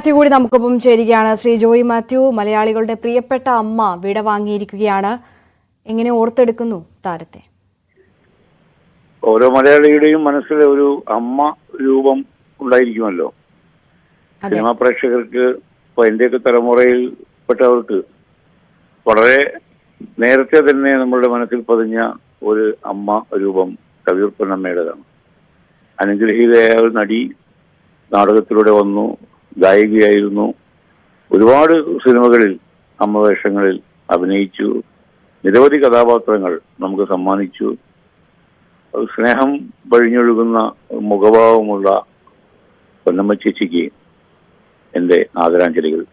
മാത്യു കൂടി നമുക്കൊപ്പം ചേരുകയാണ്. ശ്രീ ജോയി മാത്യു, മലയാളികളുടെ പ്രിയപ്പെട്ട അമ്മ വിട വാങ്ങിയിരിക്കുകയാണ്. എങ്ങനെ ഓർത്തെടുക്കുന്നു താരത്തെ? ഓരോ മലയാളിയുടെയും മനസ്സിൽ ഒരു അമ്മ രൂപം ഉണ്ടായിരിക്കുമല്ലോ. സിനിമാ പ്രേക്ഷകർക്ക്, ഇപ്പൊ എന്റെയൊക്കെ തലമുറയിൽ പെട്ടവർക്ക് വളരെ നേരത്തെ തന്നെ നമ്മളുടെ മനസ്സിൽ പതിഞ്ഞ ഒരു അമ്മ രൂപം കവിയൂർ പൊന്നമ്മയുടേതാണ്. അനുഗ്രഹീതയായ ഒരു നടി, നാടകത്തിലൂടെ വന്നു, ഗായികയായിരുന്നു, ഒരുപാട് സിനിമകളിൽ അമ്മ വേഷങ്ങളിൽ അഭിനയിച്ചു, നിരവധി കഥാപാത്രങ്ങൾ നമുക്ക് സമ്മാനിച്ചു. സ്നേഹം വഴിഞ്ഞൊഴുകുന്ന മുഖഭാവമുള്ള പൊന്നമ്മ ചേച്ചിക്ക് എന്റെ ആദരാഞ്ജലികൾ.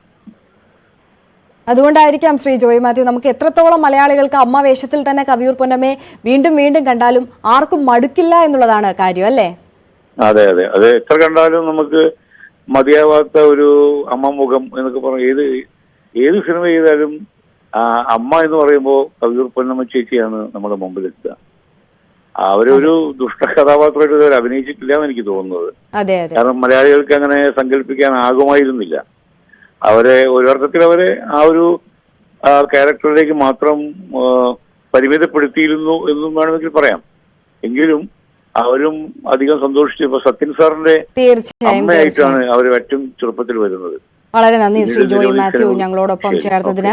അതുകൊണ്ടായിരിക്കാം ശ്രീ ജോയി മാത്യു, നമുക്ക് എത്രത്തോളം മലയാളികൾക്ക് അമ്മ വേഷത്തിൽ തന്നെ കവിയൂർ പൊന്നമ്മയെ വീണ്ടും വീണ്ടും കണ്ടാലും ആർക്കും മടുക്കില്ല എന്നുള്ളതാണ് കാര്യം, അല്ലേ? അതെ അതെ അത് എത്ര കണ്ടാലും നമുക്ക് മതിയാവാത്ത ഒരു അമ്മ മുഖം എന്നൊക്കെ പറഞ്ഞ ഏത് സിനിമ ചെയ്താലും അമ്മ എന്ന് പറയുമ്പോൾ കവിയൂർ പൊന്നമ്മ ചേച്ചിയാണ് നമ്മുടെ മുമ്പിലെത്തുക. അവരൊരു ദുഷ്ട കഥാപാത്രമായിട്ട് ഇതുവരെ അഭിനയിച്ചിട്ടില്ല എന്ന് എനിക്ക് തോന്നുന്നത്. കാരണം മലയാളികൾക്ക് അങ്ങനെ സങ്കല്പിക്കാനാകുമായിരുന്നില്ല. അവരെ ഒരർത്ഥത്തിൽ അവരെ ആ ഒരു ക്യാരക്ടറിലേക്ക് മാത്രം പരിമിതപ്പെടുത്തിയിരുന്നു എന്നും വേണമെങ്കിൽ പറയാം. എങ്കിലും അവരും അധികം സന്തോഷിച്ചു. ഇപ്പൊ സത്യൻ സാറിന്റെ അമ്മയായിട്ടാണ് അവർ ഏറ്റവും ചെറുപ്പത്തിൽ വരുന്നത്. വളരെ നന്ദി ശ്രീ ജോയി മാത്യു ഞങ്ങളോടൊപ്പം ചേർന്നതിന്.